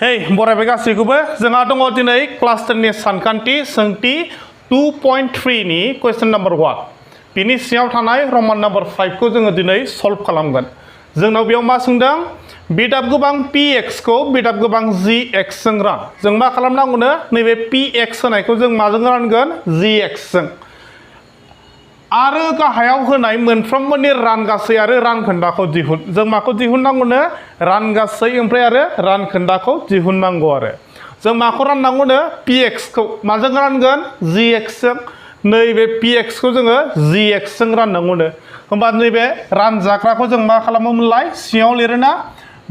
Hey, बरायबाय गासैखौबो जोंहा दङ दिनै क्लास 10 नि सानखान्थि सोंथि 2.3 नि क्वेश्चन नम्बर 1 बिनि सिङाव थानाय रमान नम्बर 5 खौ जोङो दिनै सल्व खालामगोन जोंनाव बेयाव मा सोंदों बिदाब गोबां px खौ बिदाब गोबां gx जों रान जों मा खालामनांगौनो नैबे px होनायखौ जों माजों रानगोन gx जों आरो गाहायाव होनाय मोनफ्रोमबोनि रानगासै आरो रानखोन्दाखौ दिहुन जों माखौ दिहुननांगौनो रानगासै ओमफ्राय आरो रानखोन्दाखौ दिहुननांगौ आरो जों माखौ राननांगौनो px खौ माजों रानगोन gx जों नैबे px खौ जोङो gx जों राननांगौनो होमबा नैबे रानजाग्राखौ जों मा खालामोमोनलाय सिङाव लिरोना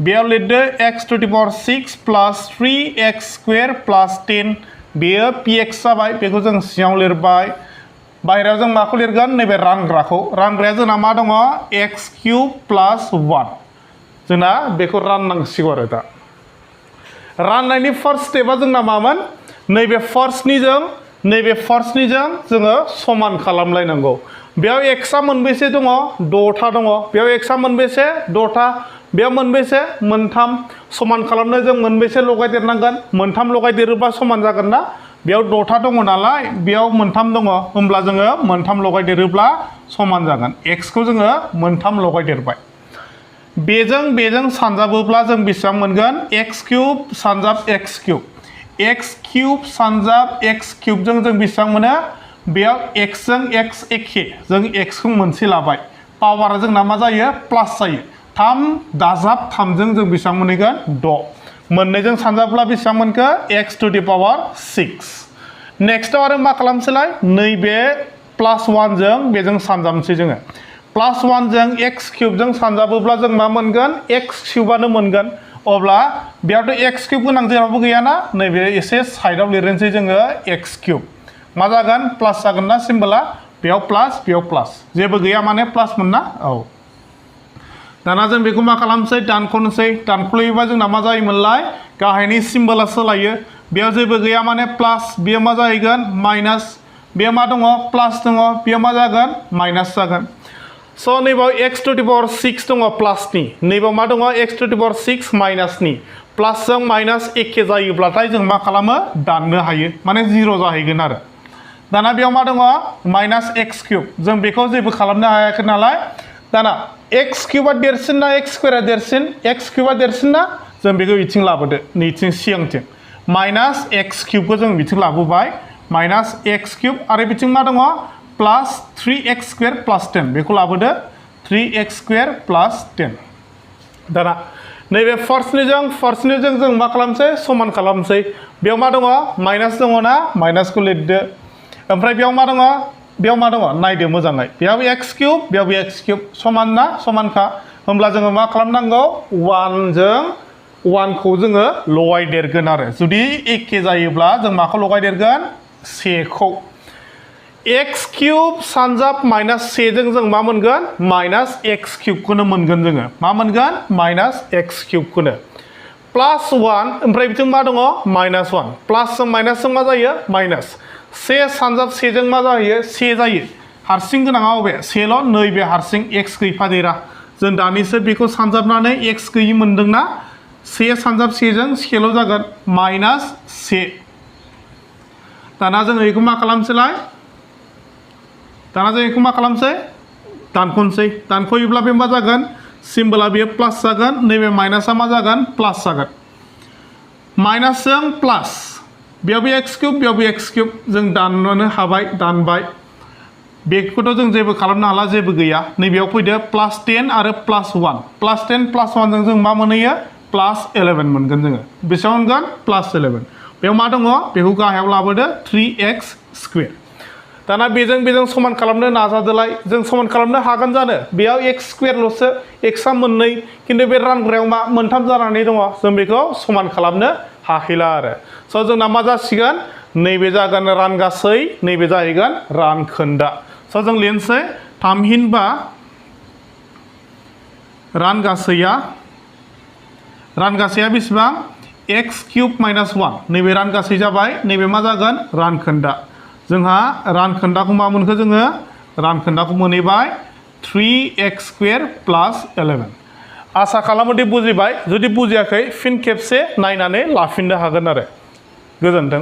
बेयाव लिरदो x to the power 6 plus 3x square plus 10 बेयो px जाबाय बेखौ जों सिङाव लिरबाय बाहेरायाव जों माखौ लिरगोन नैबे रानग्राया जोंना मा दङ x cube plus 1 जोंना बेखौ राननांसिगौ आरो दा राननायनि फार्स्ट स्टेपा जोंना मामोन नैबे फार्स्टनिजों जोङो समान खालामलायनांगौ बेयाव x आ मोनबेसे दङ 6था दङ बेयाव x आ मोनबेसे 6था बेयाव मोनबेसे मोनथाम समान खालामनो जों मोनबेसे लगायदेरनांगोन मोनथाम लगायदेरोबा समान जागोन ना बेयाव 6था दङ नालाय बेयाव मोनथाम दङ होमब्ला जोङो मोनथाम लगायदेरोब्ला समान जागोन x खौ जोङो मोनथाम लगायदेरबाय बेजों सानजाबोब्ला जों बेसेबां मोनगोन x क्यूब सानजाब x क्यूब सानजाब x क्यूब जों बेसेबां मोनो बेयाव x जों x एखे जों x खौ मोनसे लाबाय पावारा जोंना मा जायो प्लास जायो 3 दाजाब 3 जों बेसेबां मोनहैगोन 6 मोननैजों सानजाब्ला बेसेबां मोनखो x to the power 6 नेक्स्टआव आरो मा खालामसैलाय नैबे प्लास 1 जों बेजों सानजाबनोसै जोङो प्लास 1 जों x क्यूब जों सानजाबोब्ला जों मा मोनगोन x क्यूबानो मोनगोन अब्ला बेयावथ' x क्यूब गोनां जेरावबो गैयाना नैबे एसे साइडआव लिरनोसै जोङो x क्यूब मा जागोन प्लास जागोन ना सिम्बला बेयाव प्लास जेबो गैया माने प्लास मोनना औ दाना जों बेखौ मा खालामसै दानख'नोसै दानख'योबा जोंना मा जायोमोनलाय गाहायनि सिम्बला सोलायो बेयाव जेबो गैया माने प्लास बेयाव मा जाहैगोन माइनास बेयाव मा दङ प्लास दङ बेयाव मा जागोन माइनास जागोन स' नैबाव x to the power 6 दङ प्लासनि नैबाव मा दङ x to the power 6 माइनासनि प्लासजों minus एखे जायोब्लाथाय जों मा खालामो दाननो हायो माने 0 जाहैगोन आरो दाना बेयाव मा दङ माइनास x क्यूब जों बेखौ जेबो खालामनो हायाखै नालाय दाना x क्यूबा देरसिन ना x स्क्वायरा देरसिन x क्यूबा देरसिन ना जों बेखौ बिथिं लाबोदो नैथिं सिगांथिं माइनास x क्यूबखौ जों बिथिं लाबोबाय माइनास x क्यूब आरो बिथिं मा दङ प्लास 3x स्क्वायर प्लास 10 बेखौ लाबोदो 3x स्क्वायर प्लास 10 दाना नैबे फार्स्टनिजों जों मा खालामसै समान खालामसै बेयाव मा दङ माइनास दङ ना माइनासखौ लिरदो ओमफ्राय बेयाव मा दङ नायदो मोजाङै बेयाव x क्यूब बेयाव x क्यूब समान ना समानखा होमब्ला जोङो मा खालामनांगौ 1 जों 1 खौ जोङो लगायदेरगोन आरो जुदि एखे जायोब्ला जों माखौ लगायदेरगोन 1 खौ x क्यूब सानजाब माइनास 1 जों मा मोनगोन माइनास x क्यूबखौनो मोनगोन जोङो मा मोनगोन माइनास x क्यूबखौनो प्लास 1 ओमफ्राय बिथिं मा दङ माइनास 1 प्लासजों माइनासजों मा जायो माइनास 1 सानजाब 1 जों मा जायो 1 जायो हारसिं गोनाङा अबे 1ल' नैबे हारसिं x गैफादेरा जों दानिसो बेखौ सानजाबनानै x गैयि मोनदोंना 1 सानजाब 1 जों 1ल' जागोन माइनास 1 दाना जों बेखौ मा खालामसैलाय दानख'नोसै दानख'योब्ला बे मा जागोन सिम्बला बेयो प्लास जागोन नैबे माइनासआ मा जागोन प्लास जागोन माइनासजों प्लास बेयावबो x क्यूब बेयावबो x क्यूब जों दाननो हाबाय दानबाय बेखौथ' जों जेबो खालामनो हाला जेबो गैया नैबेयाव फैदो प्लास 10 आरो प्लास 1 प्लास 10 प्लास 1 जों मा मोनहैयो प्लास 11 मोनगोन जोङो बेसेबां मोनगोन प्लास 11 बेयाव मा दङ बेखौ गाहायाव लाबोदो 3x स्क्वायर दाना बेजों समान खालामनो नाजादोलाय जों समान खालामनो हागोन जानो बेयाव x स्क्वायरल'सो x आ मोननै खिन्थु बे रानग्रायाव मा मोनथाम जानानै दङ जों बेखौ समान खालामनो हाखैला आरो स' जोंना मा जासिगोन नैबे जागोन रानगासै नैबे जाहैगोन रानखोन्दा स' जों लिरनोसै थामहिनबा रानगासैया बेसेबां x क्यूब माइनास 1 नैबे रानगासै जाबाय नैबे मा जागोन रानखोन्दा जोंहा रानखोन्दाखौ मा मोनखो जोङो रानखोन्दाखौ मोनहैबाय 3x स्क्वायर प्लास 11 आसा खालामोदि बुजिबाय जुदि बुजियाखै फिन खेबसे नायनानै लाफिननो हागोन आरो गोजोन्थों।